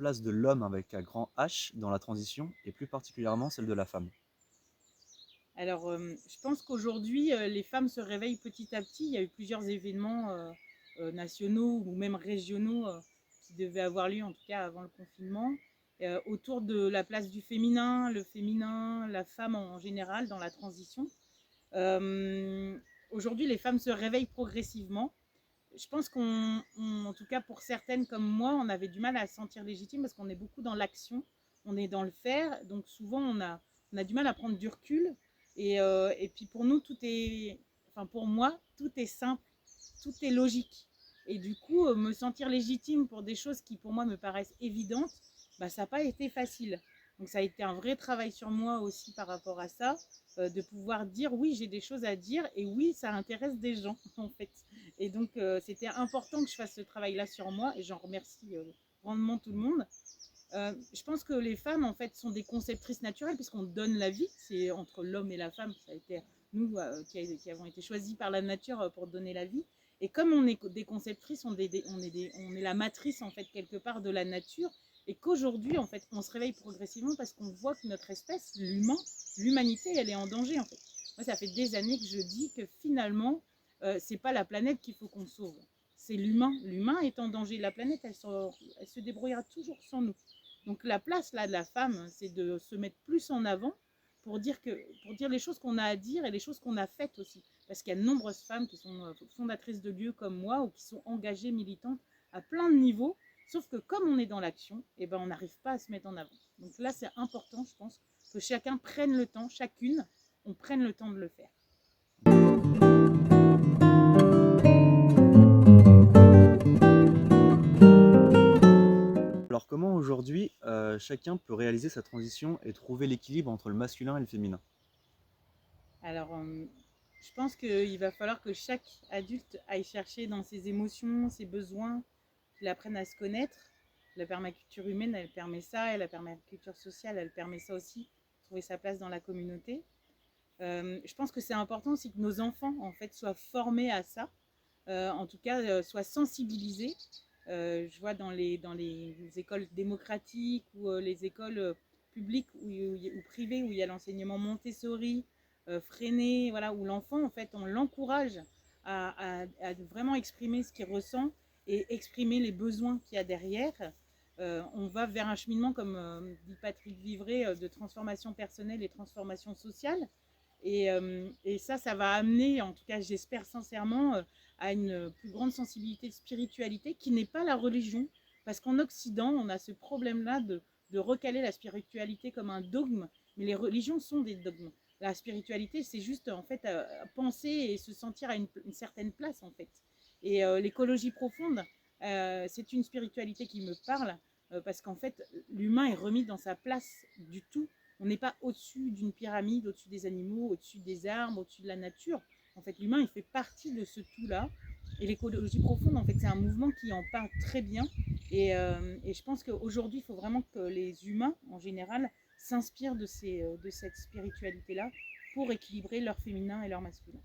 place de l'homme avec un grand H dans la transition et plus particulièrement celle de la femme? Alors, je pense qu'aujourd'hui, les femmes se réveillent petit à petit. Il y a eu plusieurs événements, nationaux ou même régionaux, qui devaient avoir lieu, en tout cas avant le confinement, autour de la place du féminin, le féminin, la femme en général dans la transition. Aujourd'hui, les femmes se réveillent progressivement. Je pense en tout cas pour certaines comme moi, on avait du mal à se sentir légitime parce qu'on est beaucoup dans l'action, on est dans le faire, donc souvent on a du mal à prendre du recul. Et puis pour nous, enfin pour moi, tout est simple, tout est logique. Et du coup, me sentir légitime pour des choses qui pour moi me paraissent évidentes, bah, ça n'a pas été facile. Donc ça a été un vrai travail sur moi aussi par rapport à ça, de pouvoir dire oui, j'ai des choses à dire et oui, ça intéresse des gens en fait. Et donc c'était important que je fasse ce travail-là sur moi et j'en remercie grandement tout le monde. Je pense que les femmes, en fait, sont des conceptrices naturelles puisqu'on donne la vie. C'est entre l'homme et la femme, ça a été nous qui avons été choisis par la nature pour donner la vie. Et comme on est des conceptrices, on est la matrice, en fait, quelque part de la nature. Et qu'aujourd'hui, en fait, on se réveille progressivement parce qu'on voit que notre espèce, l'humain, l'humanité, elle est en danger, en fait. Moi, ça fait des années que je dis que finalement, c'est pas la planète qu'il faut qu'on sauve. C'est l'humain. L'humain est en danger. La planète, elle se débrouillera toujours sans nous. Donc la place là de la femme, c'est de se mettre plus en avant pour dire les choses qu'on a à dire et les choses qu'on a faites aussi. Parce qu'il y a de nombreuses femmes qui sont fondatrices de lieux comme moi ou qui sont engagées, militantes à plein de niveaux. Sauf que comme on est dans l'action, eh ben, on n'arrive pas à se mettre en avant. Donc là, c'est important, je pense, que chacun prenne le temps, chacune, on prenne le temps de le faire. Alors comment aujourd'hui chacun peut réaliser sa transition et trouver l'équilibre entre le masculin et le féminin? Alors, je pense qu'il va falloir que chaque adulte aille chercher dans ses émotions, ses besoins, qu'il apprenne à se connaître. La permaculture humaine, elle permet ça, et la permaculture sociale, elle permet ça aussi, trouver sa place dans la communauté. Je pense que c'est important aussi que nos enfants, en fait, soient formés à ça, en tout cas, soient sensibilisés. Je vois dans les écoles démocratiques ou les écoles publiques ou privées où il y a l'enseignement Montessori, freiné, voilà, où l'enfant, en fait, on l'encourage à vraiment exprimer ce qu'il ressent et exprimer les besoins qu'il y a derrière. On va vers un cheminement, comme dit Patrick Vivray, de transformation personnelle et transformation sociale. Et ça va amener, en tout cas j'espère sincèrement, à une plus grande sensibilité de spiritualité qui n'est pas la religion. Parce qu'en Occident, on a ce problème-là de recaler la spiritualité comme un dogme, mais les religions sont des dogmes. La spiritualité, c'est juste en fait penser et se sentir à une certaine place en fait. Et l'écologie profonde, c'est une spiritualité qui me parle parce qu'en fait, l'humain est remis dans sa place du tout. On n'est pas au-dessus d'une pyramide, au-dessus des animaux, au-dessus des arbres, au-dessus de la nature. En fait, l'humain, il fait partie de ce tout-là. Et l'écologie profonde, en fait, c'est un mouvement qui en parle très bien. Et je pense qu'aujourd'hui, il faut vraiment que les humains, en général, s'inspirent de cette spiritualité-là pour équilibrer leur féminin et leur masculin.